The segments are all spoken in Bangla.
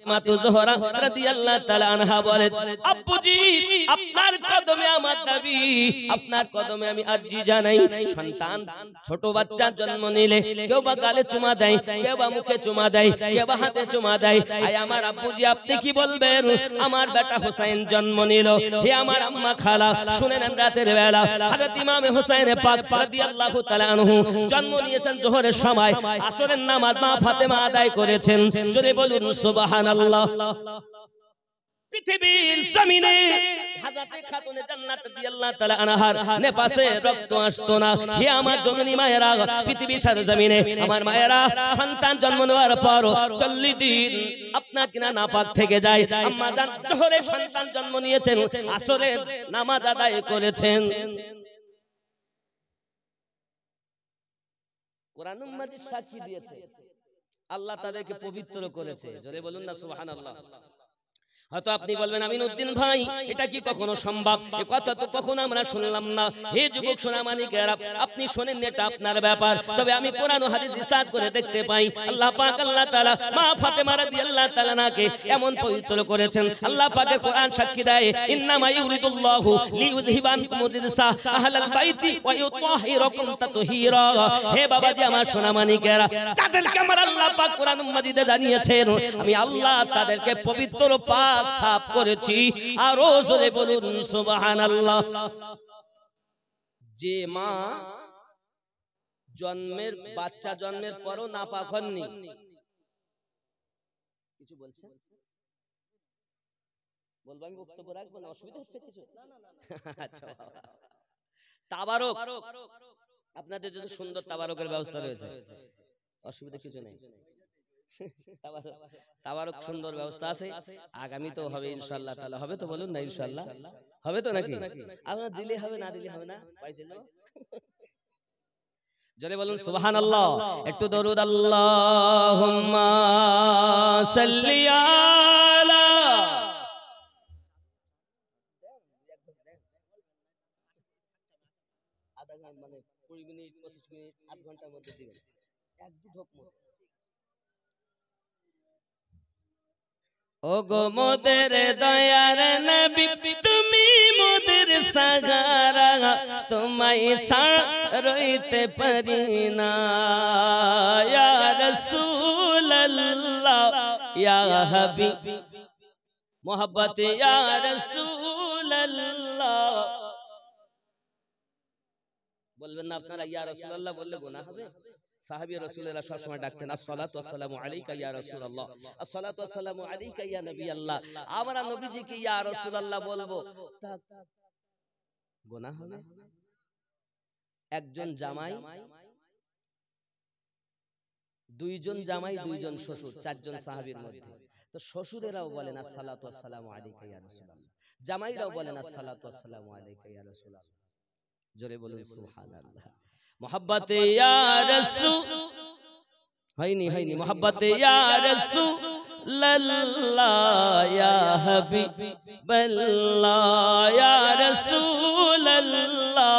ফাতেমা জোহরা রাদিয়াল্লাহু তাআলা আনহা বলেন, আব্বুজি আপনার কদমে আমার নবী, আপনার কদমে আমি আরজি জানাই। সন্তান ছোট বাচ্চা জন্ম নিলে কেউ বা গালে চুমা দেয়, কেউ বা মুখে চুমা দেয়, কেউ বা হাতে চুমা দেয়। আয় আমার আব্বুজি আপনি কি বলবেন? আমার বেটা হোসেন জন্ম নিল, হে আমার আম্মা খালা শুনেন, রাতের বেলা হযরত ইমাম হোসেন পাক রাদিয়াল্লাহু তাআলা আনহু জন্ম নিয়েছেন জোহরের সময়, আসরের নামাজ মা ফাতেমা আদায় করেছেন। জোরে বলুন সুবহানাল্লাহ। পৃথিবীর জমিনে হযরত খাতুনে জান্নাত রাদিয়াল্লাহু তাআলা আনহার নেপাসে রক্ত আসতো না। হে আমার জননী মায়েরা, পৃথিবীর সারা জমিনে আমার মায়েরা সন্তান জন্ম নেওয়ার পর 40 দিন আপনার কিনা নাপাক থেকে যায়। আম্মা জান জোহরে সন্তান জন্ম নিয়েছেন, আসরে নামাজ আদায় করেছেন। কোরআন মাজিদ সাক্ষী দিয়েছে, আল্লাহ তাদেরকে পবিত্র করেছে। জোরে বলুন না সুবহানাল্লাহ। হয়তো আপনি বলবেন আমিনউদ্দিন ভাই এটা কি কখনো সম্ভব? এই কথা তো কখনো আমরা শুনলাম না। হে যুবক সোনামানিকেরা, আপনি শুনেন এটা আপনার ব্যাপার, তবে আমি কোরআন ও হাদিস রিসার্চ করে দেখতে পাই আল্লাহ পাক আল্লাহ তাআলা মা ফাতেমা রাদিয়াল্লাহু তাআলা নাকে এমন পবিত্র করেছেন। আল্লাহ পাকের কোরআন সাক্ষী দেয়, ইন্নামা ইউরিদুল্লাহু লিইউযহিবানকুম রিজসা আহলাল বাইতি ওয়া ইউতাহিরাকুম তাতহীরা। হে বাবাজি আমার সোনামানিকেরা, তাদেরকে আমার আল্লাহ পাক কোরআন মাজিদে জানিয়েছেন আমি আল্লাহ তাদেরকে পবিত্র পাক সাফ করেছি। আরো জোরে বলুন সুবহানাল্লাহ। যে মা জন্মের বাচ্চা জন্মের পরও নাপাক হননি, কিছু বলছেন? বলবো আমি বক্তব্য রাখবো না, অসুবিধা হচ্ছে কিছু? আচ্ছা, তাবারক আপনাদের জন্য সুন্দর তাবারকের ব্যবস্থা রয়েছে, অসুবিধা কিছু নেই। তাবারক সুন্দর ব্যবস্থা আছে, আগামী তো হবে ইনশাআল্লাহ তাআলা। হবে তো বলুন না ইনশাআল্লাহ? হবে তো নাকি? আপনারা দিলে হবে, না দিলে হবে না? পাইছিল জোরে বলুন সুবহানাল্লাহ। একটু দরুদ আল্লাহুম্মা সাল্লি আলা আধা ঘন্টা মানে 20 মিনিট 25 মিনিট আধ ঘন্টার মধ্যে দিবেন, এক দু ঢোক মতো। ও গো মোদের দয়ার নবী তুমি মোদের সাগারা, তোমায় রইতে পারি না। ইয়া রাসূলুল্লাহ ইয়া হাবিব মোহাব্বত ইয়া রাসূলুল্লাহ। বলবেন না আপনারা ইয়া রাসূলুল্লাহ বললে গুনাহ হবে? সাহাবী রাসূলুল্লাহ সব সময় ডাকতেন আসসালাতু ওয়াসসালামু আলাইকা ইয়া রাসূলুল্লাহ, আসসালাতু ওয়াসসালামু আলাইকা ইয়া নবী আল্লাহ। আমরা নবীজিকে ইয়া রাসূলুল্লাহ বলবো, তা গুনাহ হবে? একজন জামাই, দুইজন জামাই, দুইজন শ্বশুর, চারজন সাহাবীর মধ্যে তো শ্বশুরেরাও বলেন আসসালাতু ওয়াসসালামু আলাইকা ইয়া রাসূলুল্লাহ, জামাইরাও বলেন আসসালাতু ওয়াসসালামু আলাইকা ইয়া রাসূলুল্লাহ। জোরে বলুন সুবহানাল্লাহ। মোহাব্বতে ইয়া রাসূল হয়নি হয়নি, মোহাব্বতে ইয়া রাসূলুল্লাহ ইয়া হাবিবাল্লাহ ইয়া রাসূলুল্লাহ।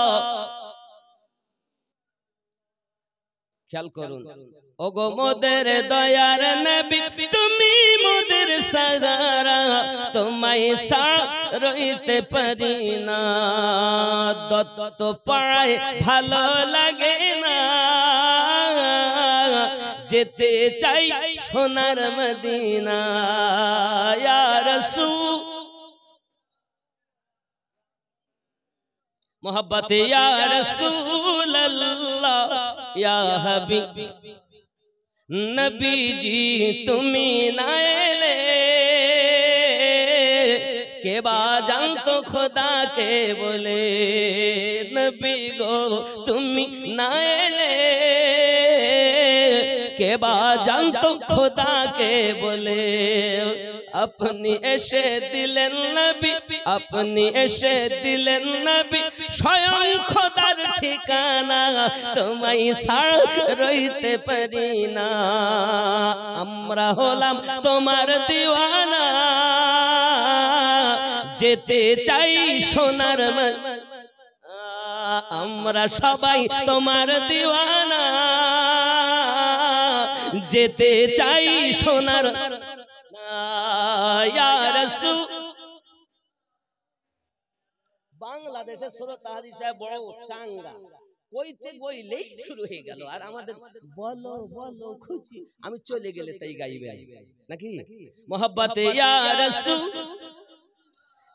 খেয়াল করুন, ওগো মোদের দয়ার নবী তুমি মোদের সাগারা, তোমায় রইতে পারি না। দত্ত পায় ভালো লাগে না, যেতে চাই সোনার মদিনা। ইয়া রাসূল মোহাব্বতে ইয়া রাসূলুল্লাহ ইয়া হাবিব নবীজি তুমি না এলে কে বা জানতো খোদা কে বলে। নবী গো তুমি না এলে কে বা জানতো খোদা কে বলে। আপনি এসে দিলেন নবী, আপনি এসে দিলেন নবী স্বয়ং খোদার ঠিকানা, তোমায় ছাড়া রইতে পারি না। আমরা হলাম তোমার দিওয়ানা, যেতে চাই সোনার আমরা সবাই তোমার দিওয়ানা, যেতে চাই সোনার রাসূল। বাংলাদেশের শ্রোতা হাজি সাহেব বড় চাঙ্গা, কইতে বইলেই শুরু হয়ে গেল। আর আমাদের বলো বলো খুঁজি, আমি চলে গেলে তাই গাইবে নাকি? মোহাব্বতে ইয়া রাসূল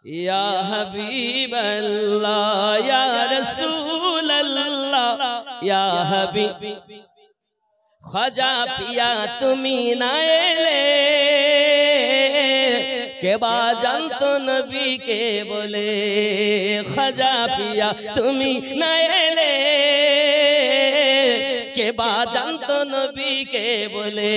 ইয়া হাবিবাল্লাহ ইয়া রাসূলুল্লাহ ইয়া হাবিব খাজা পিয়া তুমি না এলে কে বা জানতো নবী কে বলে, খাজা পিয়া তুমি না এলে কে বা জানতো নবী কে বলে।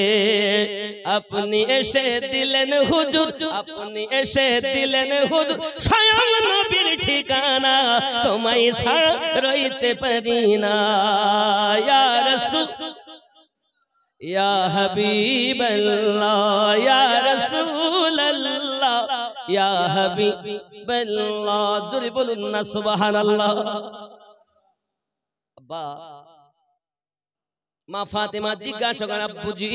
আপনি এসে দিলেন হুজুর, আপনি এসে দিলেন হুজুর স্বয়ং নবীর ঠিকানা, তোমায় ছাড়া রইতে পারি না। ইয়া রাসূল ইয়া হাবিবাল্লাহ ইয়া রাসূলুল্লাহ ইয়া হাবিবাল্লাহ, জোরে বলুন না সুবহানাল্লাহ। আব্বা মা ফাতেমা জিজ্ঞাসা করেন, আব্বুজি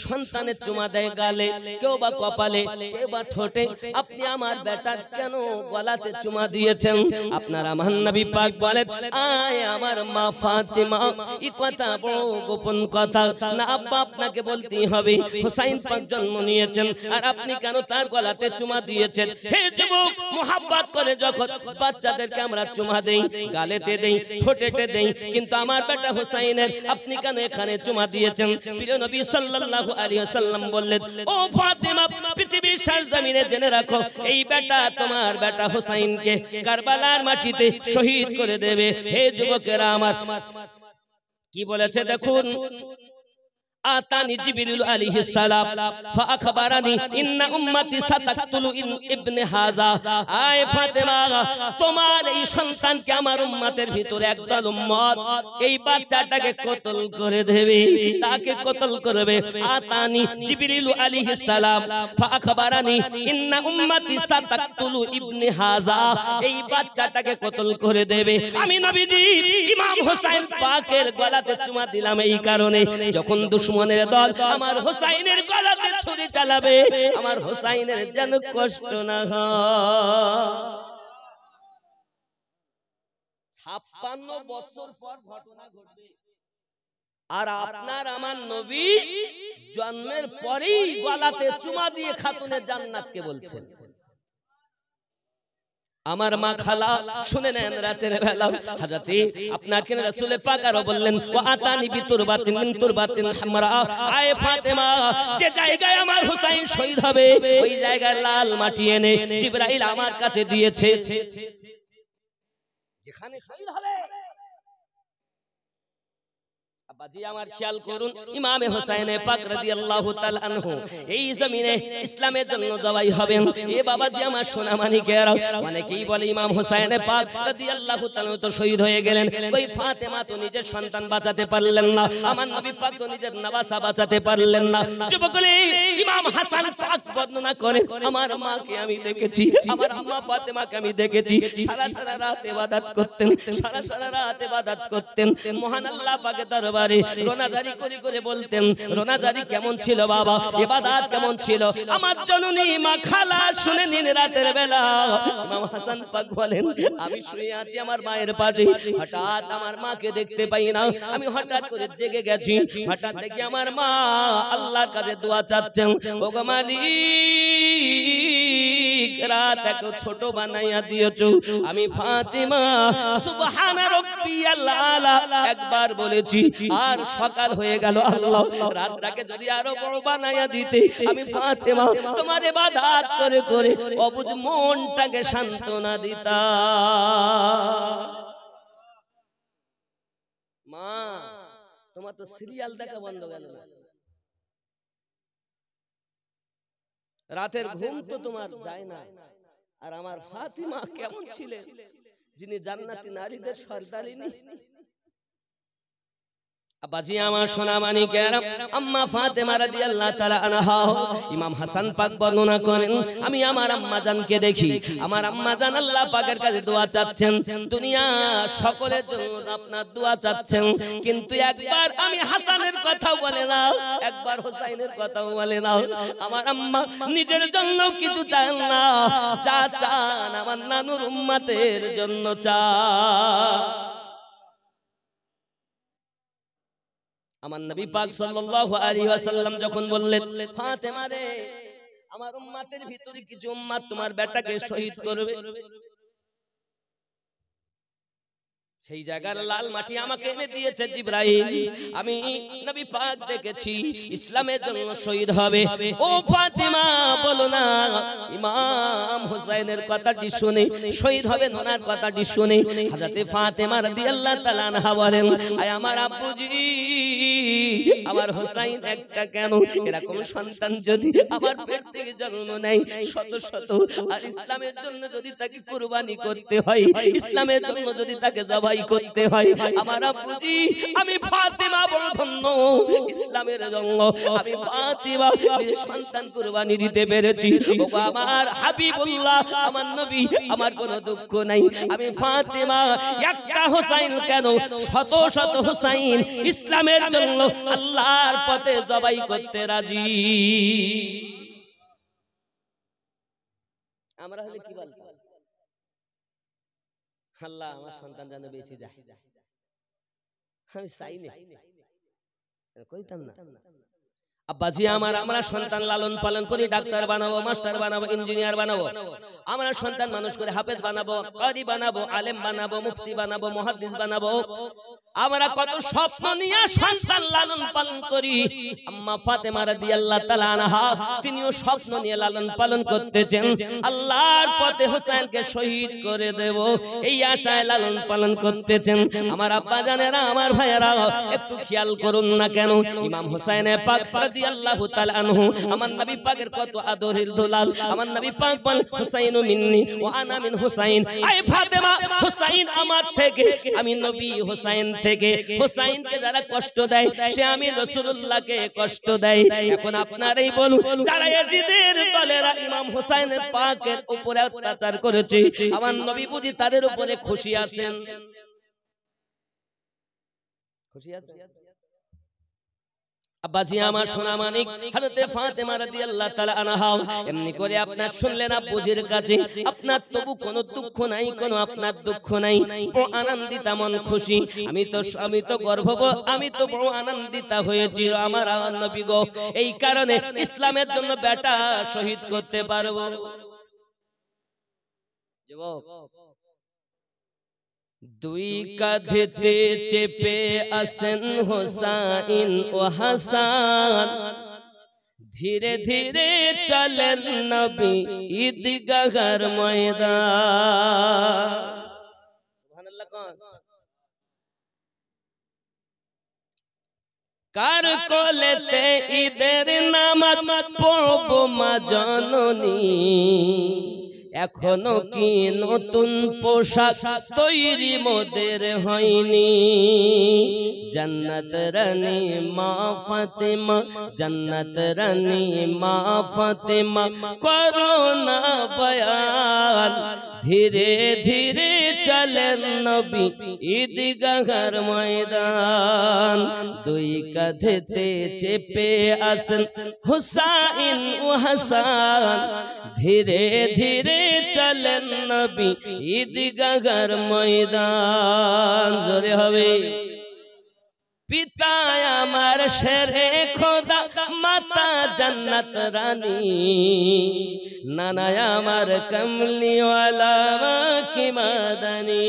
সন্তানের চুমা দেয় গালে, কেউ বা কপালে, কেউ বা ঠোঁটে, আপনি আমার বেটার কেন গলাতে চুমা দিয়েছেন? আপনার আমার নবী পাক বলেন, আয় আমার মা ফাতেমা, এই কথা বড় গোপন কথা না আব্বা, আপনাকে বলতেই হবে। হুসাইন পাক জন্ম নিয়েছেন আর আপনি কেন তার গলাতে চুমা দিয়েছেন? হে যুবক, মুহাব্বত করে যখন বাচ্চাদেরকে আমরা চুমা দেই, গালেতে দেই, ঠোঁটেতে দেই, কিন্তু আমার বেটা হুসাইনের আপনি কেন এখানে চুমা দিয়েছেন? প্রিয় নবী সাল্লাল্লাহু আলাইহি ওয়াসাল্লাম বললেন, ও ফাতেমা, পৃথিবীর সরজমিনে জেনে রাখো, এই বেটা তোমার বেটা হুসাইনকে কারবালার মাটিতে শহীদ করে দেবে। হে যুবকেরা আমার, কি বলেছে দেখুন, আতানি জিবরিল আলাইহিস সালাম ফাআখবারানি ইন্না উম্মতি সাতাকতুলু ইবনে হাযা। আয় ফাতেমা, তোমার এই সন্তানকে আমার উম্মতের ভিতরে একদল উম্মত এই বাচ্চাটাকে কতল করে দেবে, তাকে কতল করবে। আতানি জিবরিল আলাইহিস সালাম ফাআখবারানি ইন্না উম্মতি সাতাকতুলু ইবনে হাযা, এই বাচ্চাটাকে কতল করে দেবে। আমি নবীজি ইমাম হোসেন পাকের গলাতে চুমা দিলাম এই কারণে, যখন দুশমনের দল আমার হোসাইনের গলাতে ছুরি চালাবে, আমার হোসাইনের যেন কষ্ট না হয়। 56 বছর পর ঘটনা ঘটবে, আর আপনার আমার নবী জন্মের পরেই গলাতে চুমা দিয়ে খাতুনে জান্নাতকে বলছেন। আমার মা খালা শুনে নেন, রাতের বেলা হযরতে আপনাকে রাসূল পাক আরো বললেন, ওয়া আতানি বিতুরবাতিন মিন তুরবাতিন হামরা। আয়ে ফাতেমা, যে জায়গায় আমার হুসাইন শহীদ হবে ওই জায়গায় লাল মাটি এনে জিবরাইল আমার কাছে দিয়েছে, যেখানে শহীদ হবে। আব্বাজি আমার খেয়াল করুন, ইমামে হোসেন পাক রাদিয়াল্লাহু তাআলা আনহু এই জমিনে ইসলামের জন্য জবাই হবেন। এ বাবাজি আমার সোনা মানিকেরা, অনেকেই বলে ইমাম হোসেন পাক রাদিয়াল্লাহু তাআলা তো শহীদ হয়ে গেলেন, ওই ফাতেমা তো নিজের সন্তান বাঁচাতে পারলেন না, আমার নবী পাক তো নিজের নওয়াসা বাঁচাতে পারলেন না। যুবকলে ইমাম হাসান পাক বর্ণনা করেন, আমার মাকে আমি দেখেছি, আমার আম্মা ফাতেমাকে আমি দেখেছি, সারা সারা রাত ইবাদত করতেন, সারা সারা রাত ইবাদত করতেন, মহান আল্লাহ পাকের দরবারে রোনাজারি করে করে বলতেন, রোনাজারি কেমন ছিল বাবা, ইবাদত কেমন ছিল। আমার জননী মা খালা শুনে নিন, রাতের বেলা ইমাম হাসান পাক বলেন, আমি শুয়ে আছি আমার মায়ের পাশে, হঠাৎ আমার মাকে দেখতে পাই না, আমি হঠাৎ করে জেগে গেছি, হঠাৎ দেখি আমার মা আল্লাহর কাছে দোয়া চাচ্ছেন, ওগো মালিক, রাত এত ছোট বানাইয়া দিয়েছো, আমি ফাতেমা সুবহানা রাব্বিয়াল আলা একবার বলেছি, আর সকাল হয়ে গেল, আল্লাহ রাতটাকে যদি আরো বড় বানাইয়া দিতে, আমি ফাতেমা তোমার ইবাদত করে করে অবুঝ মনটাকে সান্ত্বনা দিতাম। মা, তোমার তো সিরিয়াল দেখা বন্ধ গেল না, রাতের ঘুম তো তোমার যায় না। আর আমার ফাতিমা কেমন ছিলেন, যিনি জান্নাতি নারীদের সর্দারিনী। আব্বাজি আমার সোনা মানিকেরা, আম্মা ফাতেমা রাদিয়াল্লাহু তাআলা আনহা, ইমাম হাসান পাক বর্ণনা করেন, আমি আমার আম্মা জানকে দেখি, আমার আম্মা জান আল্লাহ পাকের কাছে দোয়া চাচ্ছেন, দুনিয়া সকলের জন্য আপনার দোয়া চাচ্ছেন, কিন্তু একবার আমি হাসানের কথাও বলে নাও, একবার হোসাইনের কথাও বলে নাও। আমার আম্মা নিজের জন্য কিছু চান না, যা চান আমার নানুর উম্মতের জন্য চান। আমার নবী পাক সাল্লাল্লাহু আলাইহি ওয়াসাল্লাম যখন বললেন, ফাতেমা রে, আমার উম্মতের ভিতরে কিছু উম্মত তোমার বেটাকে শহীদ করবে, সেই জায়গার লাল মাটি আমাকে এনে দিয়েছে জিবরাইল, আমি নবী পাক দেখেছি ইসলামের জন্য শহীদ হবে। ও ফাতেমা বলো না, ইমাম হোসেনের কথাটি শুনে শহীদ হবে ওনার কথাটি শুনে হযরতে ফাতেমা রাদিয়াল্লাহু তাআলা আনহা বলেন, আয় আমার আব্বুজি, আমার হোসেন একটা কেন, এরকম সন্তান যদি আমার পেট থেকে জন্ম নেয় শত শত, আর ইসলামের জন্য যদি তাকে কুরবানি করতে হয়, ইসলামের জন্য যদি তাকে জবাই করতে হয়, আমার আব্বুজি আমি ফাতেমা বড় ধন্য, ইসলামের জন্য আমি ফাতেমা নিজের সন্তান কুরবানি দিতে পেরেছি। ও আমার হাবিবুল্লাহ, আমার নবী, আমার কোনো দুঃখ নাই, আমি ফাতেমা একটা হোসেন কেন শত শত হোসেন ইসলামের জন্য আল্লাহর পথে জবাই করতে রাজি। আমরা হলে কি বলতাম? আল্লাহ আমার সন্তান যেন বেঁচে যায়, আমি চাই না, কইতাম না। আব্বাজি আমার, আমরা সন্তান লালন পালন করি, ডাক্তার বানাবো, মাস্টার বানাবো, ইঞ্জিনিয়ার বানাবো, আমরা সন্তান মানুষ করে হাফেজ বানাবো, কারি বানাবো, আলেম বানাবো, মুফতি বানাবো, মুহাদ্দিস বানাবো, আমরা কত স্বপ্ন নিয়ে সন্তান লালন পালন করি। আম্মা ফাতেমা রাদিয়াল্লাহু তাআলা আনহা তিনিও স্বপ্ন নিয়ে লালন পালন করতেছেন, আল্লাহর পথে হোসেনকে শহীদ করে দেব, এই আশায় লালন পালন করতেছেন। আমার আব্বা জানেরা, আমার ভাইয়েরা, একটু খেয়াল করুন না কেন, ইমাম হোসেন পাক রাদিয়াল্লাহু তাআলা আনহু আমার নবী পাকের কত আদরের দুলাল। আমার নবী পাক বলেন, হুসাইনু মিন্নি ওয়া আনা মিন হুসাইন, আয় ফাতেমা, হুসাইন আমার থেকে, আমি নবী হোসেন থেকে। হোসেনকে যারা কষ্ট দেয় সে আমি রাসূলুল্লাহকে কষ্ট দেয়। এখন আপনারাই বলুন, যারা ইয়াজিদের দলেরা ইমাম হোসেনের পাকের উপরে অত্যাচার করেছে, আমার নবী বুঝি তাদের উপরে খুশি আছেন? খুশি আছেন? আব্বাজি আমার সোনা মানিক হযরতে ফাতেমা রাদিয়াল্লাহু তাআলা আনহা এমনি করে আপনার শুনলেন আব্বুজির কাছে, আপনার তবু কোনো দুঃখ নাই, কোনো আপনার দুঃখ নাই, বড় আনন্দিতা মন খুশি, আমি তো গর্ববোধ, আমি তো বড় আনন্দিতা হয়েছি আমার নবী গো, এই কারণে ইসলামের জন্য বেটা শহীদ করতে পারবো। যুবক, দুই কাঁধেতে চেপে আসেন হোসাইন ও হাসান, ধীরে ধীরে চলেন নবী ঈদগাহর ময়দান। সুবহানাল্লাহ। কার কোলেতে ঈদের নামাজ পড়বো মা জননী, এখনো কি নতুন পোশাক তৈরি মোদের হয়নি, জান্নাত রানী মা ফাতেমা, জান্নাত রানী মা ফাতেমা করো না বয়ান, ধীরে ধীরে চলেন নবী ঈদগাহর ময়দান, দুই কাঁধেতে চেপে আসেন হুসাইন ও হাসান, ধীরে ধীরে চলেন নবী ঈদগাহর ময়দান। জোরে হবে। পিতা আমার শেরে খোদা, মাতা জান্নাত রানী, নানা আমার কমলিওয়ালা কি মাদানী,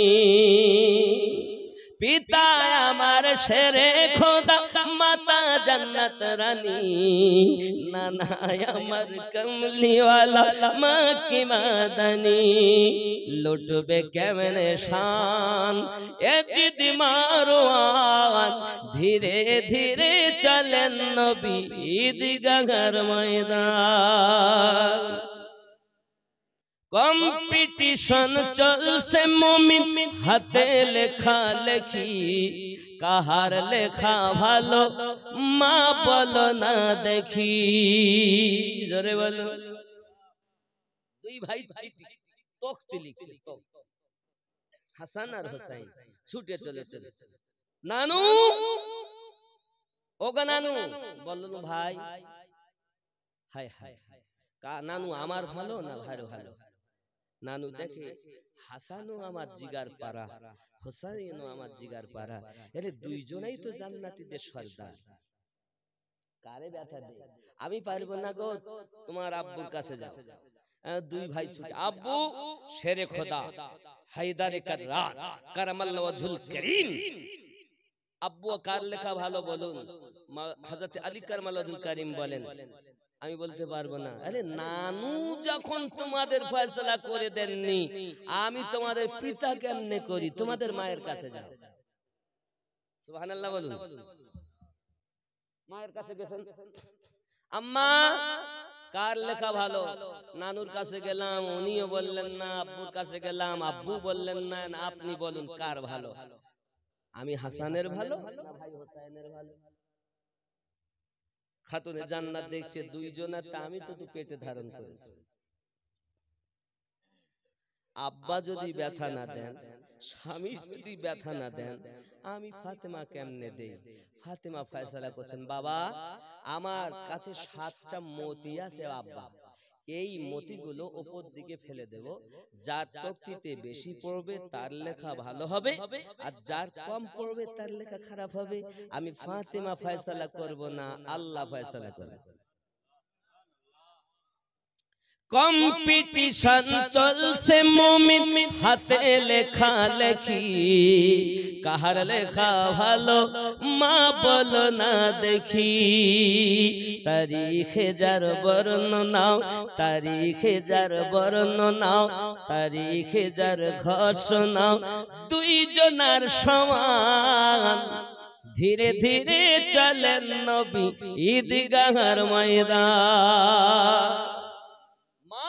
পিতা আমার শেরে খোদা, মাতা জান্নাত রানী, নানা আমার কমলিওয়ালা মা কি মাদানী, লুটবে কেমনে শান এ জিদ মারওয়ান, ধীরে ধীরে চলেন নবী ঈদগাহর ময়দান। কম্পিটিশন চলছে মুমিন হাতে লেখা লেখি, কাহার লেখা ভালো মা বলো না দেখি। জোরে বলো। দুই ভাই চিঠি তখতি লিখছে, হাসান আর হোসাইন ছুটে চলে চলে, নানু ও গো নানু, বলল ভাই, হায় হায় নানু আমার ভালো না ভাইয়ের ভালো? নানু দেখে হাসানও আমার জিগার পারা, হোসাইনও আমার জিগার পারা, এরে দুইজনেই তো জান্নাতীদের সর্দার, কারে ব্যথা দে? আমি পারবো না গো, তোমার আব্বুর কাছে যাও। দুই ভাই ছুটে, আব্বু শেরে খোদা হায়দারে কাররাত কারামাল্লাহু ওয়াজহুল কারীম, আব্বু কার লেখা ভালো বলুন? হযরত আলী কারামাল্লাহু ওয়াজহুল কারীম বলেন, আমি বলতে পারবো না। আরে নানু যখন তোমাদের ফয়সালা করে দেননি, আমি তোমাদের পিতা কেমনে করি? তোমাদের মায়ের কাছে যাও। সুবহানাল্লাহ বলুন। মায়ের কাছে গেছেন, আম্মা কার লেখা ভালো? নানুর কাছে গেলাম, উনিও বললেন না। আব্বুর কাছে গেলাম, আব্বু বললেন না। আপনি বলুন কার ভালো? আমি হাসানের ভালো না ভাই হোসাইনের ভালো? খাতুনে জান্নাত দেখছে দুইজনের, তা আমি তো পেটে ধারণ করেছি। আব্বা যদি ব্যথা না দেন, স্বামী যদি ব্যথা না দেন, আমি ফাতেমা কেমনে দেই? ফাতেমা ফয়সালা করছেন, বাবা আমার কাছে 7টা মতি আছে আব্বা, এই মতিগুলো উপর দিকে ফেলে দেব, যার তকতিতে বেশি পড়বে তার লেখা ভালো হবে, আর যার কম পড়বে তার লেখা খারাপ হবে। আমি ফাতেমা ফয়সালা করব না, আল্লাহ ফয়সালা করবে। কম্পিটিশন চলছে মুমিন হাতে লেখা লেখি, কাহার লেখা ভালো মা বলো না দেখি। তারিখে যার বর্ণ নাও, তারিখে যার বর্ণ নাও, তারিখে যার ঘর শোনাও, দুইজনার সমান ধীরে ধীরে চলেন নবী ঈদগাহর ময়দান। মা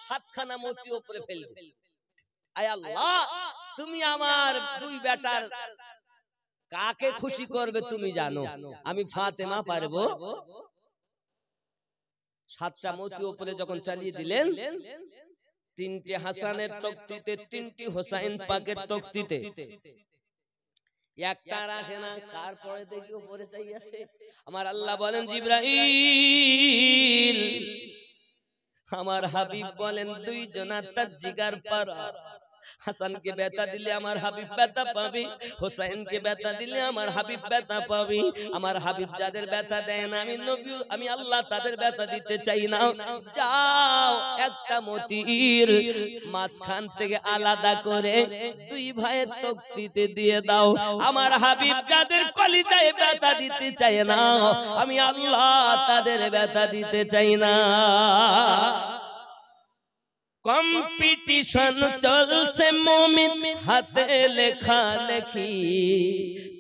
7খানা মতি উপরে ফেলবে, আয় আল্লাহ তুমি আমার দুই বেটার কাকে খুশি করবে তুমি জানো, আমি ফাতেমা পারবো? 7টা মতি উপরে যখন চালিয়ে দিলেন, 3টে হাসানের তকতিতে, 3টি হোসাইন পাকের তকতিতে, একটা আসে না। কার পরে দেখি উপরে চাই আছে। আমার আল্লাহ বলেন, জিবরাইল আমার হাবিব বলেন, দুইজনা তার জিগার পারা। হাসানকে ব্যথা দিলে আমার হাবিব ব্যথা পাবে, হোসাইনকে ব্যথা দিলে আমার হাবিব ব্যথা পাবে। আমার হাবিব যাদের ব্যথা দেয় না, আমি নবী, আমি আল্লাহ তাদের ব্যথা দিতে চাই না। যাও একটা মতির মাঝখান থেকে আলাদা করে দুই ভাইয়ের তকতিতে দিয়ে দাও। আমার হাবিব যাদের কলিজায় ব্যথা দিতে চায় না, আমি আল্লাহ তাদের ব্যথা দিতে চাই না। কম্পিটিশন চলছে মুমিন হাতে লেখা লেখি,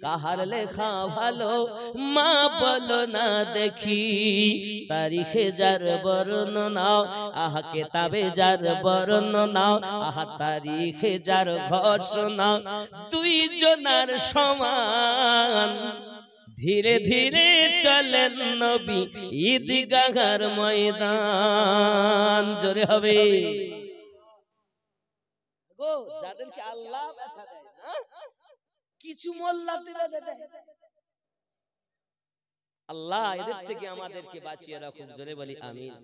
কাহার লেখা ভালো মা বলো না দেখি। তারিখে যার বর্ণ নাও, আহা কেতাবে যার বর্ণ নাও, আহা তারিখে যার ঘর শোনাও, দুইজনার সমান ধীরে ধীরে চলেন নবী ঈদগাহর ময়দান। জোরে হবে গো, যাদেরকে আল্লাহ ব্যথা দেয় না, কিছু মোল্লাতে ব্যথা দেয়, আল্লাহ এদের থেকে আমাদেরকে বাঁচিয়ে রাখুক। জোরে বলি আমিন।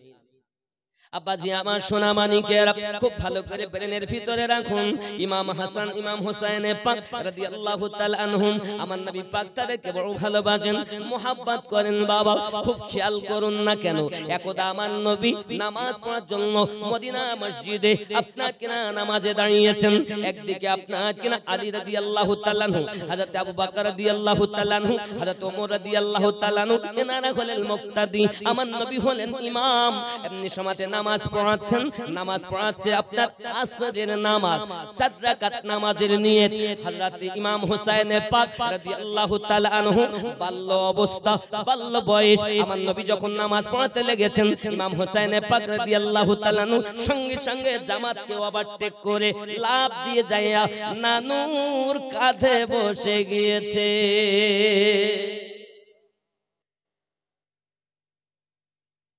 আব্বাজি আমার সোনা মানিকেরা খুব ভালো করে ব্রেনের ভিতরে রাখুন, ইমাম হাসান ইমাম হোসেন পাক রাদিয়াল্লাহু তাআলা আনহুম, আমার নবী পাক তাদেরকে বড় ভালোবাসেন, মোহাব্বত করেন। বাবা খুব খেয়াল করুন না কেন, একদা আমার নবী নামাজ পড়ার জন্য মদিনা মসজিদে আপনার কিনা নামাজে দাঁড়িয়েছেন। একদিকে আপনার কিনা আলী রাদিয়াল্লাহু তাআলা আনহু, হযরত আবু বকর রাদিয়াল্লাহু তাআলা আনহু, হযরত ওমর রাদিয়াল্লাহু তাআলা আনহু, এনারা হলেন মুক্তাদি, আমার নবী হলেন ইমাম। এমনি সময়তে নামাজ পড়াচ্ছেন, নামাজ পড়াচ্ছে আপনার আসরের নামাজ, 4 রাকাত নামাজের নিয়ত। হযরত ইমাম হুসাইন পাক রাদিয়াল্লাহু তাআলা আনহু বাল্য অবস্থা, বাল্য বয়স, আমার নবী যখন নামাজ পড়াতে লেগেছেন, ইমাম হুসাইন পাক রাদিয়াল্লাহু তাআলা আনহু সঙ্গে সঙ্গে জামাতকে ওভারটেক করে লাফ দিয়ে যাইয়া নানুর কাঁধে বসে গিয়েছে।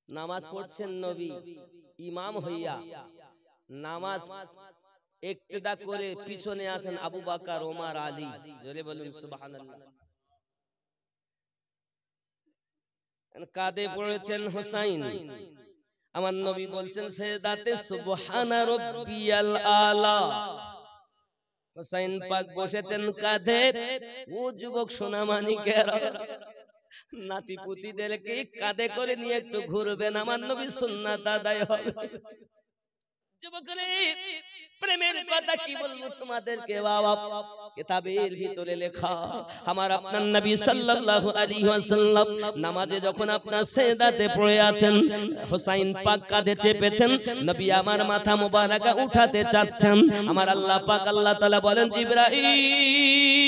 নামাজ পড়ছেন নবী ইমাম হইয়া, নামাজ ইক্তেদা করে পিছনে আছেন আবু বকর, ওমর, আলী। জোরে বলুন সুবহানাল্লাহ। কাঁধে পড়েছেন হুসাইন, আমার নবী বলছেন সেজদাতে সুবহানা রাব্বিয়াল আলা। হুসাইন পাক বসেছেন কাঁধে। ও যুবক সোনামানিকেরা, নাতিপুতিদেরকে কাঁধে করে নিয়ে একটু ঘুরবেন, আমার নবীর সুন্নাত আদায় হবে। যুবকরে প্রেমের কথা কি বলবো তোমাদেরকে বাবা, কিতাবের ভিতরে লেখা আমার আপনার নবী সাল্লাল্লাহু আলাইহি ওয়াসাল্লাম নামাজে যখন আপনার সিজদাতে পড়ে আছেন, হুসাইন পাক কাঁধে চেপেছেন, নবী আমার মাথা মোবারকা উঠাতে চাচ্ছেন, আমার আল্লাহ পাক আল্লাহ তাআলা বলেন জিবরাইল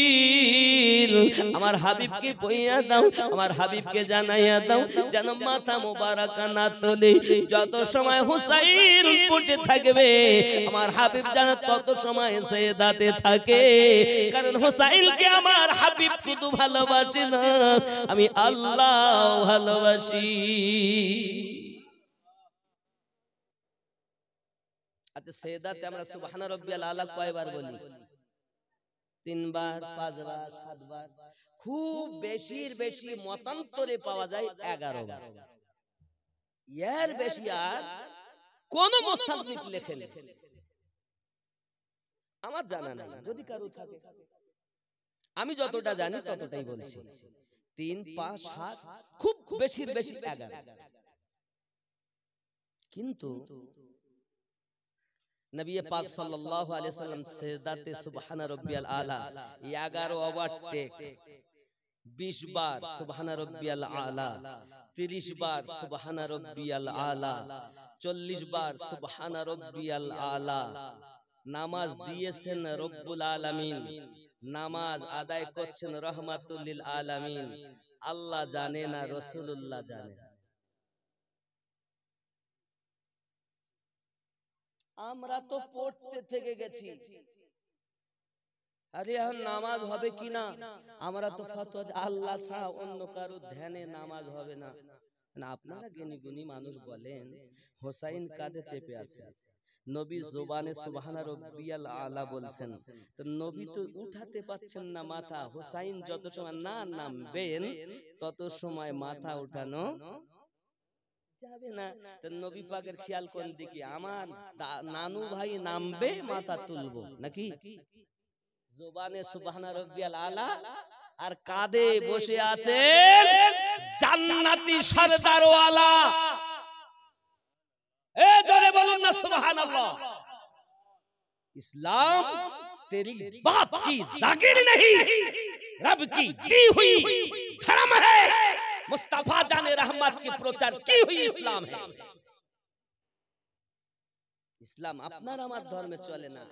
আমার হাবিবকে বইয়া দাও, আমার হাবিবকে জানাইয়া দাও যেন মাথা মোবারকা না তোলে। যত সময় হুসাইন পড়ে থাকবে আমার হাবিব যেন তত সময় সিজদাতে থাকে, কারণ হুসাইনকে আমার হাবিব শুধু ভালোবাসে না, আমি আল্লাহ ভালোবাসি। আচ্ছা সিজদাতে আমরা সুবহান রাব্বিয়াল আলা কয়বার বলি? 3 বার, 5 বার, 7 বার, খুব বেশির বেশি মতান্তরে পাওয়া যায় 11 বার। এর বেশি আর কোন মুসান্নিফ লেখেন আমার জানা নাই, যদি কারো থাকে। আমি যতটা জানি ততটাই বলছি। 3, 5, 7, খুব বেশির বেশি 11। কিন্তু নবী পাক সাল্লাল্লাহু আলাইহি সাল্লাম সিজদাতে সুবহান রাব্বিয়াল আলা 11 ওভারটেক, 20 বার সুবহান রাব্বিয়াল আলা, 30 বার সুবহান রাব্বিয়াল আলা, 40 বার সুবহান রাব্বিয়াল আলা। নামাজ দিয়েছেন রব্বুল আলামিন, নামাজ আদায় করছেন রহমাতুল লিল আলামিন। আল্লাহ জানে না, রাসূলুল্লাহ জানে। আমরা তো পড়তে থেকে গেছি, আরে এখন নামাজ হবে কিনা আমরা তো ফতোয়া, আল্লাহ ছাড়া অন্য কারো ধ্যানে নামাজ হবে না। না, আপনারা জ্ঞানী গুণী মানুষ বলেন হুসাইন কাঁধে চেপে আছে, নবী জবানে সুবহানা রাব্বিয়াল আলা বলছেন, তো নবী তো উঠাতে পাচ্ছেন না মাথা। হুসাইন যত সময় না নামবেন তত সময় মাথা উঠানো যাবে না। তো নবী পাকের খেয়াল কোন দিকে? আমার নানু ভাই নামবে মাথা তুলবো নাকি? জবানে সুবহানা রাব্বিয়াল আলা আর কাঁধে বসে আছেন জান্নাতি সরদার ওয়ালা। এ জোরে বলুন না সুবহানাল্লাহ। इस्लाम तेरी बाप की जागीर नहीं, रब की दी हुई धर्म है। मुस्तफा जाने रहमत की प्रचार की हुई इस्लाम है। ইসলাম আপনার আমার ধর্মে চলে না,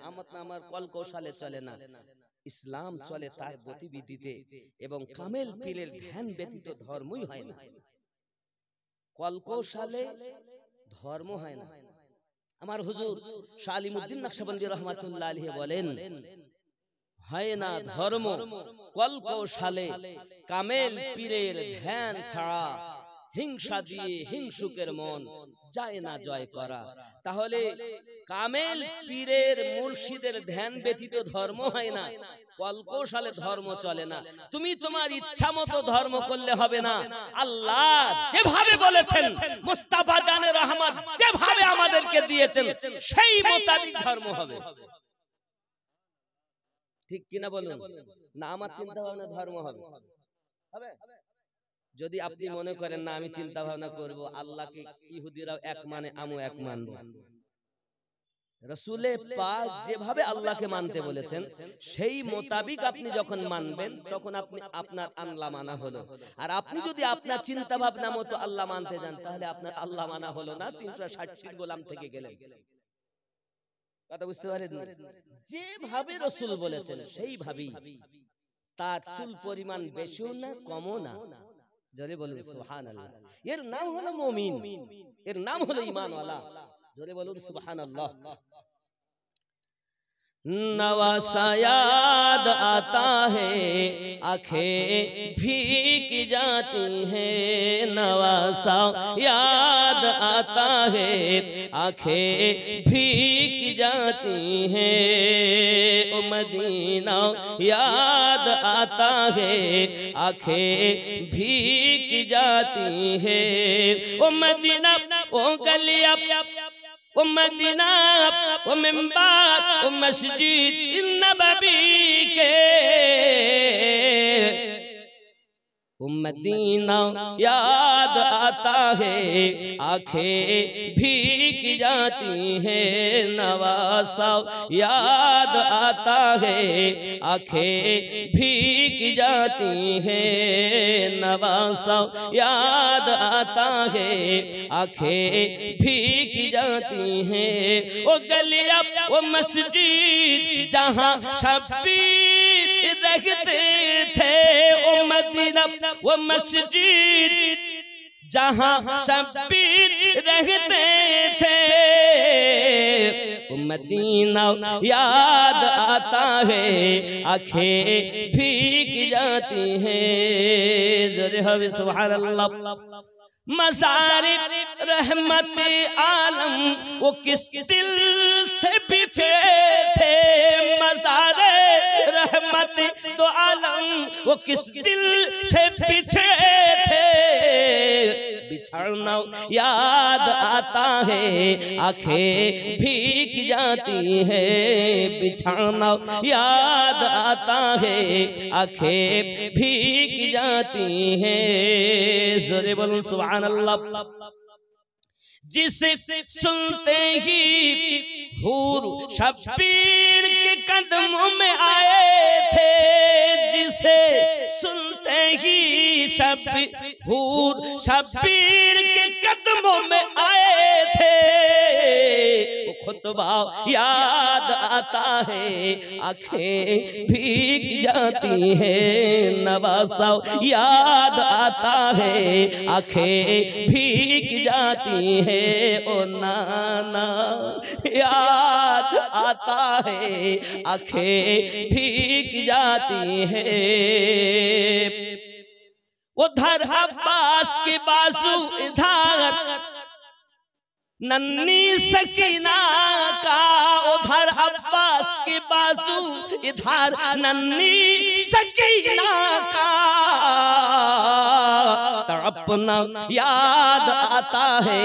আমার কল কৌশলে চলে না। ইসলাম চলে তার গতিবিধিতে, এবং কামেল পীরের ধ্যান ব্যতীত ধর্মই হয় না। কল কৌশলে ধর্ম হয় না। আমার হুজুর শাহ আলিমউদ্দিন নকশবন্দি রহমাতুল্লাহ আলাইহি বলেন, হয় না ধর্ম কল কৌশলে, কামেল পীরের ধ্যান ছাড়া হিংসা দিয়ে হিংসুকের মন যায় না জয় করা। তাহলে কামেল পীরের মুর্শিদের ধ্যান ব্যতীত ধর্ম হয় না, কল কৌশলে ধর্ম চলে না। তুমি তোমার ইচ্ছা মতো ধর্ম করলে হবে না। আল্লাহ যেভাবে বলেছেন, মুস্তাফা জানে রহমত যেভাবে আমাদেরকে দিয়েছেন, সেই মোতাবেক ধর্ম হবে। ঠিক কিনা বলুন? না আমার চিন্তা ভাবনা ধর্ম হবে? হবে? যদি আপনি মনে করেন না আমি চিন্তা ভাবনা করব আল্লাহকে ইহুদিরাও এক মানে আমিও এক মানব, রসুলে পাক যেভাবে আল্লাহকে মানতে বলেছেন সেই মোতাবিক আপনি যখন মানবেন তখন আপনি আপনার আল্লাহ মানা হলো। আর আপনি যদি আপনার চিন্তা ভাবনা মতো আল্লাহ মানতে যান তাহলে আপনার আল্লাহ মানা হলো না, 360 গোলাম থেকে গেলেন। কথা বুঝতে পারেন? যেভাবে রসুল বলেছেন সেইভাবেই, তার চুল পরিমাণ বেশিও না কমও না। জোরে বলুন সুবহানাল্লাহ। এর নাম হলো মুমিন, এর নাম হলো ঈমানওয়ালা। জোরে বলুন সুবহানাল্লাহ। नवासा याद आता है आंखें भीग जाती हैं, नवासा याद आता है आंखें भीग जाती हैं, ओ मदीना याद आता है आंखें भीग जाती हैं, ओ मदीना ओ गलियां ओ मदीना ओ मिंबर ओ मस्जिद नबवी के, ओ मदीना याद आता है आंखें भीग जाती हैं, नवासा याद आता है आंखें भीग जाती हैं, नवासा याद आता है आंखें भीग जाती हैं, ओ गलियां ओ मस्जिद जहाँ शब्बीर रहते थे, ओ मदीना वो मस्जिद जहाँ शब्बीर रहते थे, मदीना याद आता है आंखें भीग जाती हैं। जोरे हवे सुभान अल्लाह। मज़ारे रहमत आलम वो किस दिल से बिछे थे, मज़ारे रहमत तो आलम वो किस दिल से बिछे थे, बिछड़ना याद आता है आंखें भीग जाती है, बिछड़ना याद आता है आंखें भीग जाती है। ज़ोरे बोलो सुभान अल्लाह। जिसे सुनते ही हूर शब्बीर के कदमों में आए थे, जिसे सुनते ही हूर शब्बीर के कदमों में आए थे, वो खुतबा याद आता है आंखें भीग जाती हैं, नवासा याद आता है आंखें भीग जाती है, ओ नाना याद आता है आंखें भीग जाती है। उधर अब्बास के बाजू इधर नन्ही सकीना का, उधर अब्बास के बाजू इधर नन्ही सकीना का, तड़पना याद आता है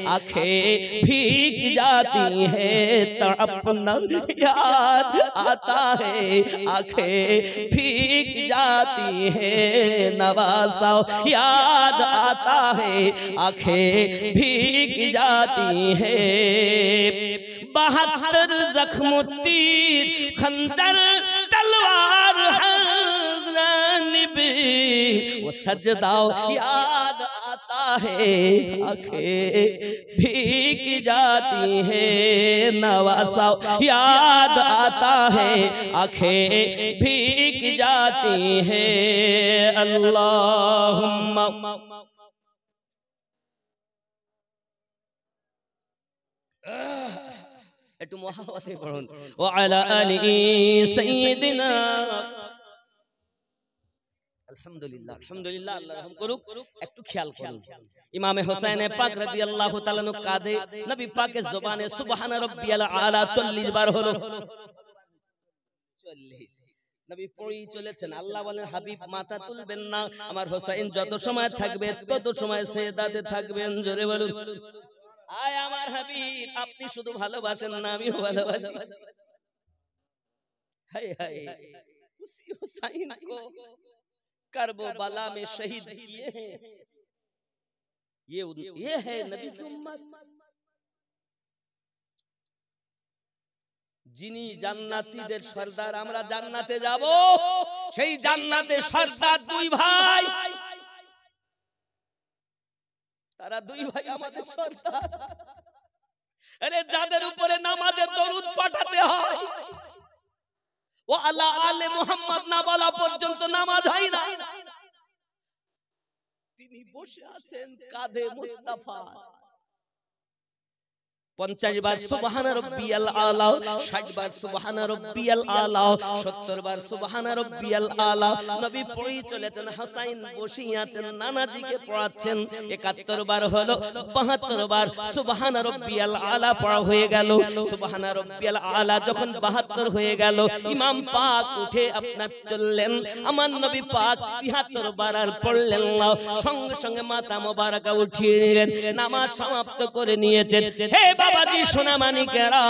आंखें भीग जाती है, तड़पना याद आता है आंखें भीग जाती है, नवासा याद आता है आंखें भीग जाती है। 72 जख्म तीर खंजर तलवार वो सजदा याद आता है आंखें भीग जाती है, नवासा याद आता है आंखें भीग जाती है। अल्लाहुम्मा একটু মুহাব্বতে পড়ুন, ওয়া আলা আলি সাইয়্যিদিনা। আলহামদুলিল্লাহ আলহামদুলিল্লাহ, আল্লাহ রহম করুক। একটু খেয়াল করুন, ইমামে হোসেন পাক রাদিয়াল্লাহু তাআলা নু কাঁধে নবী পাকের জবানে সুবহান রাব্বিয়াল আলা 40 বার হলো। 40 নবী পড়েই চলেছেন। আল্লাহ বলেন হাবিব মাথা তুলবেন না, আমার হোসেন যত সময় থাকবে তত সময় সিজদাতে থাকবেন। জোরে বলুন আয় আমার হাবিব, আপনি শুধু ভালোবাসেন না আমিও ভালোবাসি। হায় হায় उसी हुसैन को करबला में शहीद किए हैं, ये है नबी की उम्मत। যিনি জান্নাতীদের সর্দার, আমরা জান্নাতে যাব, সেই জান্নাতের সর্দার দুই ভাই, তারা দুই ভাই আমাদের সর্দার। আরে যাদের উপরে নামাজের দরুদ পাঠাতে হয়, ও আল্লাহ আলে মুহাম্মদ না বলা পর্যন্ত নামাজ হয় না, তিনি বসে আছেন কাঁধে মুস্তাফা। 50 বার সুবহানা রাব্বিয়াল আলা, 60 বার সুবহানা রাব্বিয়াল আলা, 70 বার সুবহানা রাব্বিয়াল আলা। নবী পড়ি চলেছেন, হাসাইন বসে আছেন, নানাজিকে পড়াচ্ছেন। 71 বার হলো, 72 বার সুবহানা রাব্বিয়াল আলা পড়া হয়ে গেল। সুবহানা রাব্বিয়াল আলা যখন 72 হয়ে গেল, ইমাম পাক উঠে আপনার চললেন। আমার নবী পাক 73 বার আর পড়লেন না, সঙ্গে সঙ্গে মাথা মোবারকা উঠিয়ে নিলেন, নামাজ সমাপ্ত করে নিয়েছেন। হে বাবাজি সোনা মানিকেরা,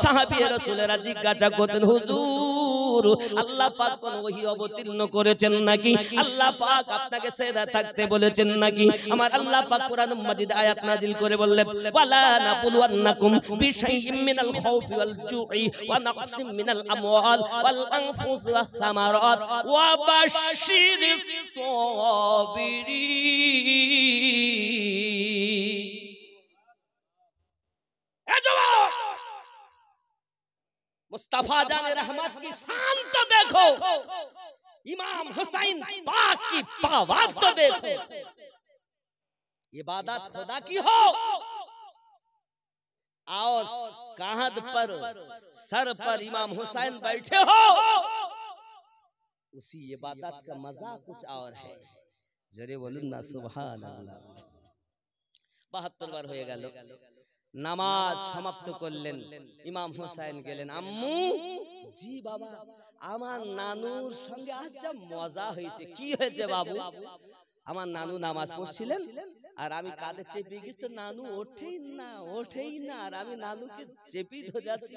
সাহাবী রাসূলেরা জিজ্ঞাসা করতেন, হুজুর আল্লাহ পাক কোন ওহী অবতীর্ণ করেছেন নাকি? আল্লাহ পাক আপনাকে সেজদা থাকতে বলেছেন নাকি? আমার আল্লাহ পাক কোরআন মাজিদ আয়াত নাজিল করে বললেন, ওয়ালা নাবলুওয়ান্নাকুম বিশাইইম মিনাল খাউফি ওয়াল জুই ওয়া নাকসিম মিনাল আমওয়াল ওয়াল আনফুস ওয়াস সামারাত ওয়া বাশশিরিস সাবিরিন। मुस्तफा जाने रहमत की शान तो देखो, इमाम हुसैन पाक की पावाज तो देखो। इबादत खुदा की हो, आओ कांध पर सर पर इमाम हुसैन बैठे हो, उसी इबादत का मजा कुछ और है। जरे बोलूं ना सुभान अल्लाह। 72 বার হয়ে গেল, নামাজ সমাপ্ত করলেন, ইমাম হোসেন গেলেন। আম্মু, জি বাবা, আমার নানুর সঙ্গে আজ যা মজা হয়েছে। কি হয়েছে বাবু? আমার নানু নামাজ পড়ছিলেন আর আমি কাঁধে চেপে গেছি, তো নানু ওঠেই না, আর আমি নানুকে চেপে ধরে আছি।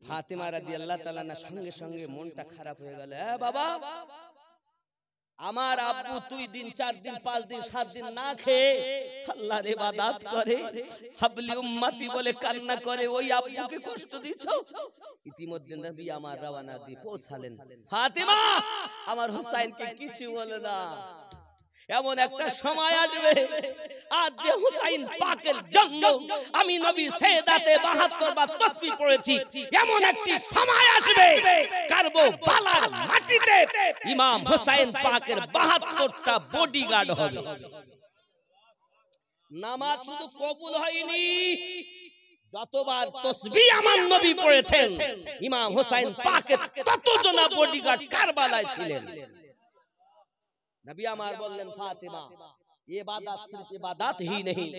ফাতেমা রাদিয়াল্লাহু তাআলা না সঙ্গে সঙ্গে মনটা খারাপ হয়ে গেল। বাবা, আমার আব্বু 2 দিন 4 দিন 5 দিন 7 দিন না খেয়ে আল্লাহর ইবাদত করে, হাবলি উম্মতি বলে কান্না করে, ওই আব্বুকে কষ্ট দিছো। ইতিমধ্যে নবী আমার রওনা দিয়ে পৌঁছালেন। ফাতেমা আমার হুসাইনকে কিছু বলে না, এমন একটা সময় আসবে, আজ যে হুসাইন পাকের জন্য আমি নবী সেজদাতে 72 বার তাসবিহ পড়েছি, এমন একটি সময় আসবে কারবালার মাটিতে ইমাম হুসাইন পাকের 72টা বডিগার্ড হবে। নামাজ শুধু কবুল হয়নি, যতবার তাসবিহ আমার নবী পড়েছেন ইমাম হুসাইন পাকের ততজন বডিগার্ড কারবালায় ছিলেন। नबी अमार बोलें, फातिमा ये इबादत सिर्फ इबादत ही नहीं,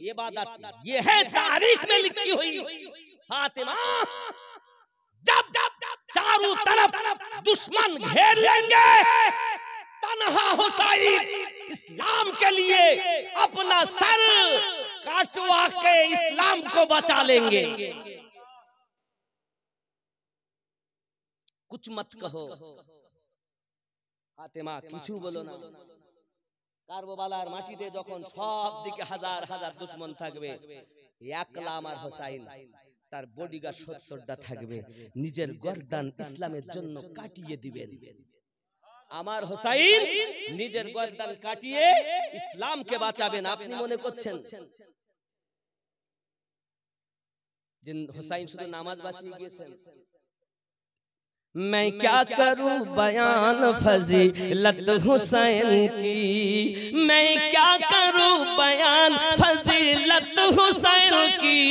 ये इबादत ये है तारीख में लिखी हुई। फातिमा, जब चारों तरफ दुश्मन घेर लेंगे, तन्हा हुसैन इस्लाम के लिए अपना सर काटवा के इस्लाम को बचा लेंगे। कुछ मत कहो ফাতেমা, কিছু বলো না। কারবালার মাটিতে যখন সব দিকে হাজার হাজার দুশমন থাকবে, একলা আমার হোসাইন, তার বডিগার্ড 70টা থাকবে, নিজের গর্দান ইসলামের জন্য কাটিয়ে দিবেন। আমার হোসাইন নিজের গর্দান কাটিয়ে ইসলামকে বাঁচাবেন। আপনি মনে করছেন যে হোসাইন শুধু নামাজ বাঁচিয়ে গিয়েছেন? मैं क्या करूं बयान फजीलत हुसैन की, मैं क्या करूं बयान फजीलत हुसैन की।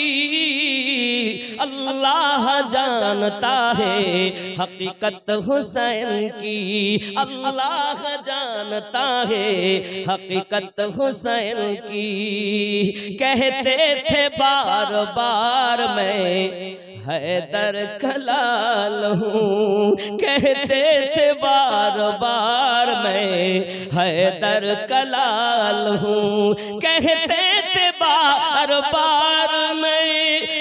अल्लाह जानता है हकीकत हुसैन की, अल्लाह जानता है हकीकत हुसैन की। कहते थे बार बार मैं हैदर कलाल हूँ, कहते थे बार बार मैं हैदर कलाल हूँ, कहते थे बार बार मैं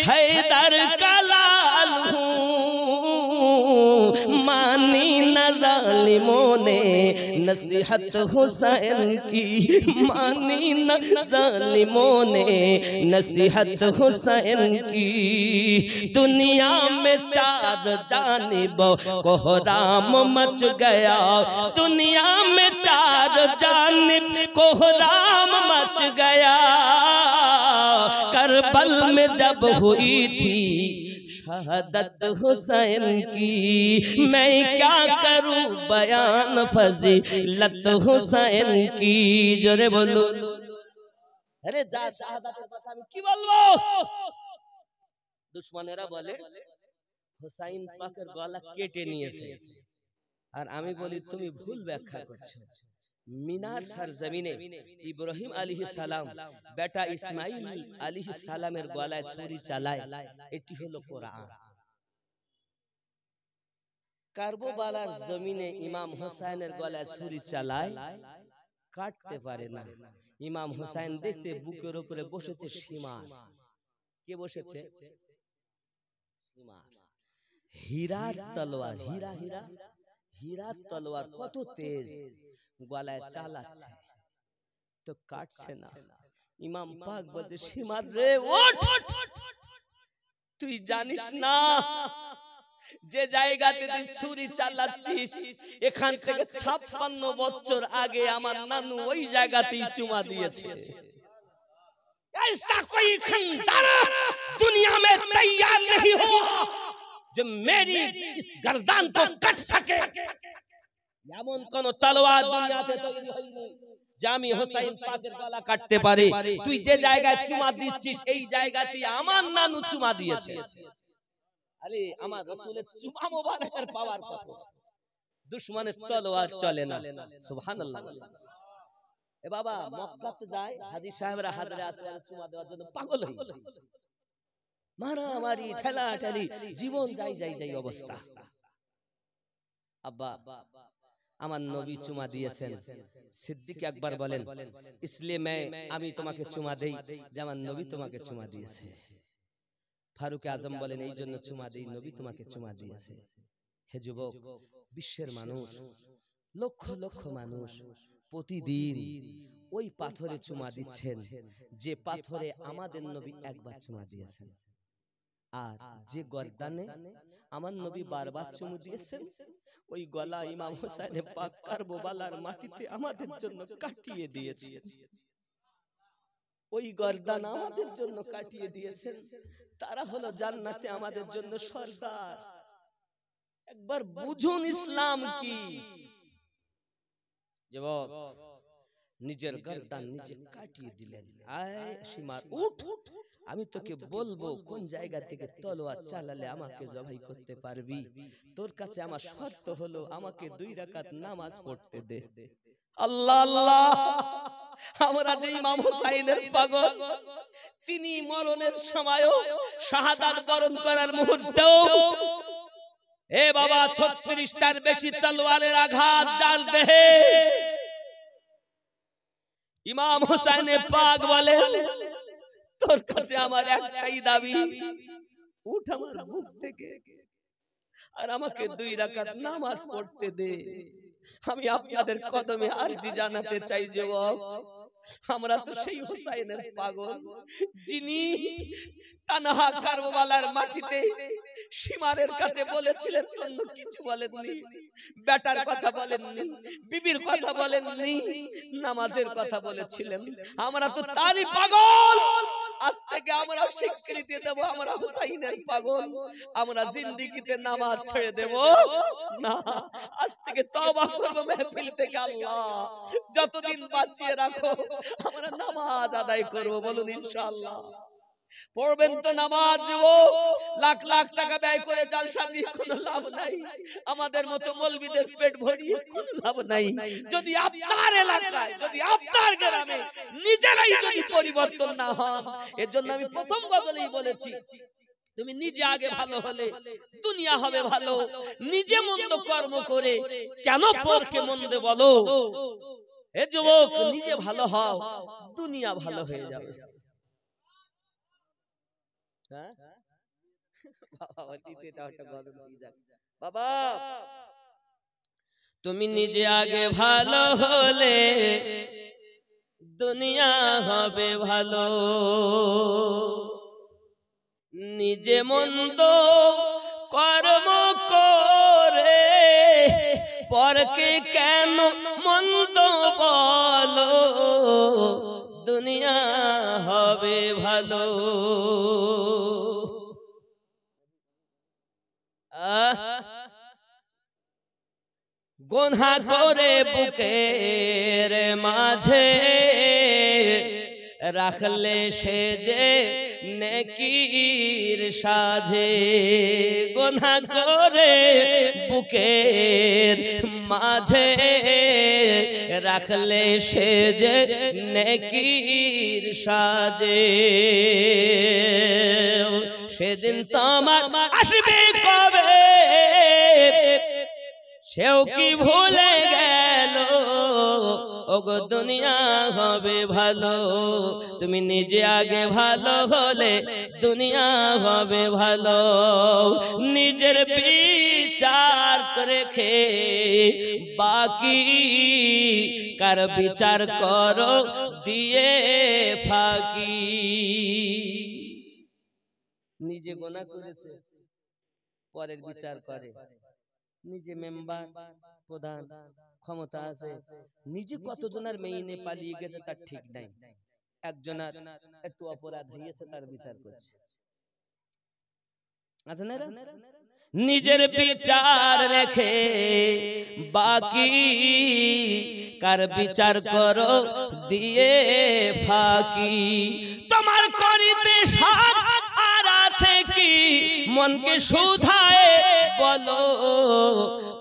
हैदर कलाल हूँ। मानी न जालिमों ने नसीहत हुसैन की मानी न जालिमों ने नसीहत हुसैन की। दुनिया में चार जानिब कोहराम मच गया, दुनिया में चार जानिब कोहराम मच गया। करबल में जब हुई थी शहादत हुसैन की, मैं क्या करूं बयान फजीलत हुसैन की। जोरे बोलो, अरे जा শাহাদাতের কথা আমি কি বলবো। দুশমনেরা বলে হুসাইন পাকের গলা কেটে নিয়েছে, আর আমি বলি তুমি ভুল ব্যাখ্যা করছো। মিনার সরজমিনে ইব্রাহিম আলাইহিস সালাম বেটা ইসমাইল আলাইহিস সালামের গলায় ছুরি চালায়, এটি হলো কোরআন। কারবালার জমিনে ইমাম হুসাইনের গলায় ছুরি চালায়, কাটতে পারে না। ইমাম হুসাইন দেখছে বুকের উপরে বসেছে সীমার। কে বসেছে? সীমার। হীরার তলোয়ার, হীরা হীরা হীরার তলোয়ার কত তেজ, গলায় চালাচ্ছে তো কাটছে না। ইমাম পাক বলছে সীমার রে ওঠ, তুই জানিস না যে জায়গাতে তুই ছুরি চালাচ্ছিস এখান থেকে 56 বছর আগে আমার নানু ওই জায়গাতেই চুমা দিয়েছে। ऐसा कोई खंजर दुनिया में तैयार नहीं हुआ जो मेरी इस गर्दन को कट सके। এমন কোন তলোয়ার দুনিয়াতে তৈরি হয়নি যে আমি হুসাইন পাকের গলা কাটতে পারে। তুই যে জায়গায় চুমা দিচ্ছিস এই জায়গাতেই আমার নানু চুমা দিয়েছে। আরে আমার রাসূলের চুমা মোবারকের পাওয়ার কত, দুশমনের তলোয়ার চলে না। সুবহানাল্লাহ। এ বাবা মক্কাতে যায় হাজী সাহেবরা হাজরে আসওয়াদ চুমা দেওয়ার জন্য পাগল হয়ে যায়, মারামারি ঠেলাঠেলি, জীবন যাই যাই যাই অবস্থা। আব্বা আমার নবী চুমা দিয়েছেন। সিদ্দিক আকবর বলেন इसलिए मैं আমি তোমাকে চুমা দেই যে আমার নবী তোমাকে চুমা দিয়েছে। ফারুক আজম বলেন এই জন্য চুমা দেই, নবী তোমাকে চুমা দিয়েছে। হে যুবক, বিশ্বের মানুষ, লক্ষ লক্ষ মানুষ প্রতিদিন ওই পাথরে চুমা দিচ্ছেন যে পাথরে আমাদের নবী একবার চুমা দিয়েছেন, আর যে গর্দানে আমার নবী বারবার চুমু দিয়েছেন ওই গলা ইমাম হোসেন পাক কারবালার মাটিতে আমাদের জন্য কাটিয়ে দিয়েছেন। ওই গর্দান আমাদের জন্য কাটিয়ে দিয়েছেন। তারা হলো জান্নাতে আমাদের জন্য সরদার। একবার বুঝুন ইসলাম কি। যুবক, নিজের গর্দান নিজে কাটিয়ে দিলেন। আয় সীমার উঠ, আমি তোকে বলবো কোন জায়গা থেকে তলোয়ার চালালে আমাকে জবাই করতে পারবি। তোর কাছে আমার শর্ত হলো আমাকে 2 রাকাত নামাজ পড়তে দে। আল্লাহ আল্লাহ, আমরা যে ইমাম হুসাইনের পাগল, তিনি মরণের সময়ও শাহাদাত বরণ করার মুহূর্তেও এ বাবা 36টার বেশি তলোয়ারের আঘাত যার দেহে। ইমাম হুসাইন পাক বলেন তোর কাছে আমার একটাই দাবি, উঠ আমার বুক থেকে আর আমাকে 2 রাকাত নামাজ পড়তে দে। আমি আপনাদের কদমে আরজি জানাতে চাই যুবক, আমরা তো সেই হুসাইনের পাগল যিনি তানহা কারবালার মাটিতে সীমারের কাছে বলেছিলেন, অন্য কিছু বলেননি, বেটার কথা বলেননি, বিবির কথা বলেননি, নামাজের কথা বলেছিলেন। আমরা তো তারই পাগল। আজ থেকে আমরা স্বীকৃতি দেব আমরা হুসাইনের পাগল। আমরা জিন্দেগিতে নামাজ ছেড়ে দেব না। আজ থেকে তওবা করব মাহফিল থেকে। আল্লাহ যতদিন বাঁচিয়ে রাখো আমরা নামাজ আদায় করব, বলুন ইনশাআল্লাহ। পড়বেন তো নামাজ। লাখ লাখ টাকা ব্যয় করে জালসা দিয়ে কোনো লাভ নাই, আমাদের মতো মৌলবীদের পেট ভরিয়ে কোনো লাভ নাই। যদি আপনার এলাকায়, যদি আপনার গ্রামে নিজেরাই যদি পরিবর্তন না হন, এর জন্য আমি প্রথম গজলেই বলেছি তুমি নিজে আগে ভালো হলে দুনিয়া হবে ভালো। নিজে মন্দ কর্ম করে কেন পরকে মন্দ বলো। হে যুবক, নিজে ভালো হও, দুনিয়া ভালো হয়ে যাবে। বাবা তুমি নিজে আগে ভালো হলে দুনিয়া হবে ভালো। নিজে মন্দ কর্ম করে পরকে কেন মন্দ বলো, দুনিয়া হবে ভালো। গুনাহ করে বুকের মাঝে রাখলে সে যে নেকির সাজে। গুনাহ করে বুকের মাঝে রাখলে সে যে নেকির সাজে। সেদিন তোমার আসবে কবে সেও কি ভুলে গেল, ওগো দুনিয়া হবে ভালো। তুমি নিজে আগে ভালো হলে দুনিয়া হবে ভালো। নিজের বিচার রেখে বাকি কার বিচার করো দিয়ে ফাঁকি। নিজে গুনাহ করেছে পরের বিচার করে, নিজে মেম্বার প্রধান ক্ষমতা আছে, নিজে কতজনের মেইনে পালিয়ে গেছে তার ঠিক নাই, একজনের একটু অপরাধ হয়েছে তার বিচার করছে। আছে না? নিজের বিচার রেখে বাকি কার বিচার করো দিয়ে ফাঁকি। তোমার করিতে সাধ আর আছে কি মনকে শুধায় বলো,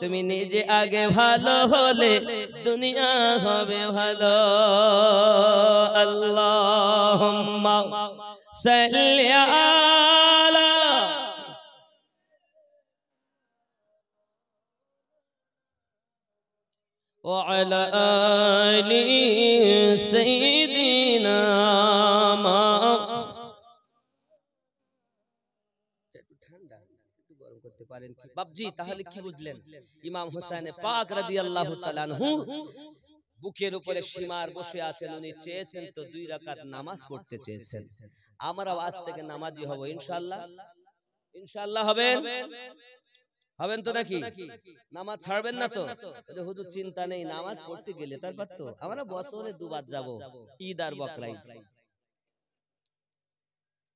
তুমি নিজে আগে ভালো হলে দুনিয়া হবে ভালো। আল্লাহুম্মা সাল্লি আলা ওয়া আলা আলি সাইয়্যিদিনা বাবজি। তাহলে কি বুঝলেন? ইমাম হোসেন পাক রাদিয়াল্লাহু তাআলা আনহু বুকের উপরে সীমার বসে আছেন, উনি চেয়েছেন তো 2 রাকাত নামাজ পড়তে চেয়েছেন। আমরা আজ থেকে নামাজি হব ইনশাআল্লাহ। ইনশাআল্লাহ হবেন, হবেন তো নাকি? নামাজ ছাড়বেন না তো? হুজুর চিন্তা নেই, নামাজ পড়তে গেলে তারপর তো আমরা বছরে 2 বার যাব, ঈদ আর বকরা ঈদ।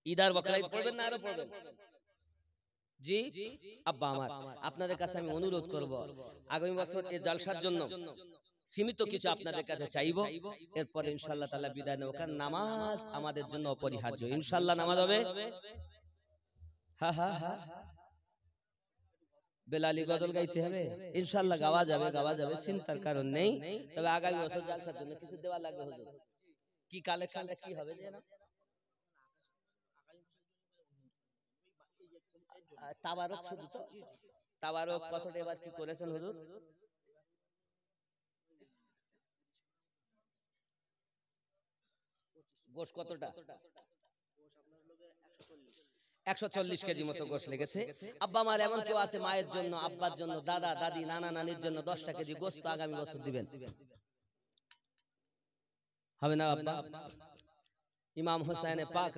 ঈদ আর বকরা ঈদ পড়বেন না আরো পড়বেন? জি আব্বা আমার, আপনাদের কাছে আমি অনুরোধ করব, আগামী বছর এই জালসার জন্য সীমিত কিছু আপনাদের কাছে চাইবো, এরপর ইনশাআল্লাহ তাআলা বিদায় নেব। কারণ নামাজ আমাদের জন্য অপরিহার্য। ইনশাআল্লাহ নামাজ হবে। হ্যাঁ হ্যাঁ হ্যাঁ, বেলালি গজল গাইতে হবে ইনশাআল্লাহ, গাওয়া যাবে, গাওয়া যাবে, চিন্তার কারণ নেই। তবে আগামী বছর জালসার জন্য কিছু দেওয়া লাগবে হুজুর। কি কালেকশনটা কি হবে জানো? তাবারক শুধু তো? তাবারক কতটা এবার কি করেছেন হুজুর? গোশ কতটা? 140 কেজি মতো গোশ লেগেছে। আব্বা আমার এমন কেউ আছে মায়ের জন্য, আব্বার জন্য, দাদা দাদি নানা নানির জন্য 10টা কেজি গোশত আগামী বছর দিবেন, হবে না আব্বা? ইমাম হোসেন পাক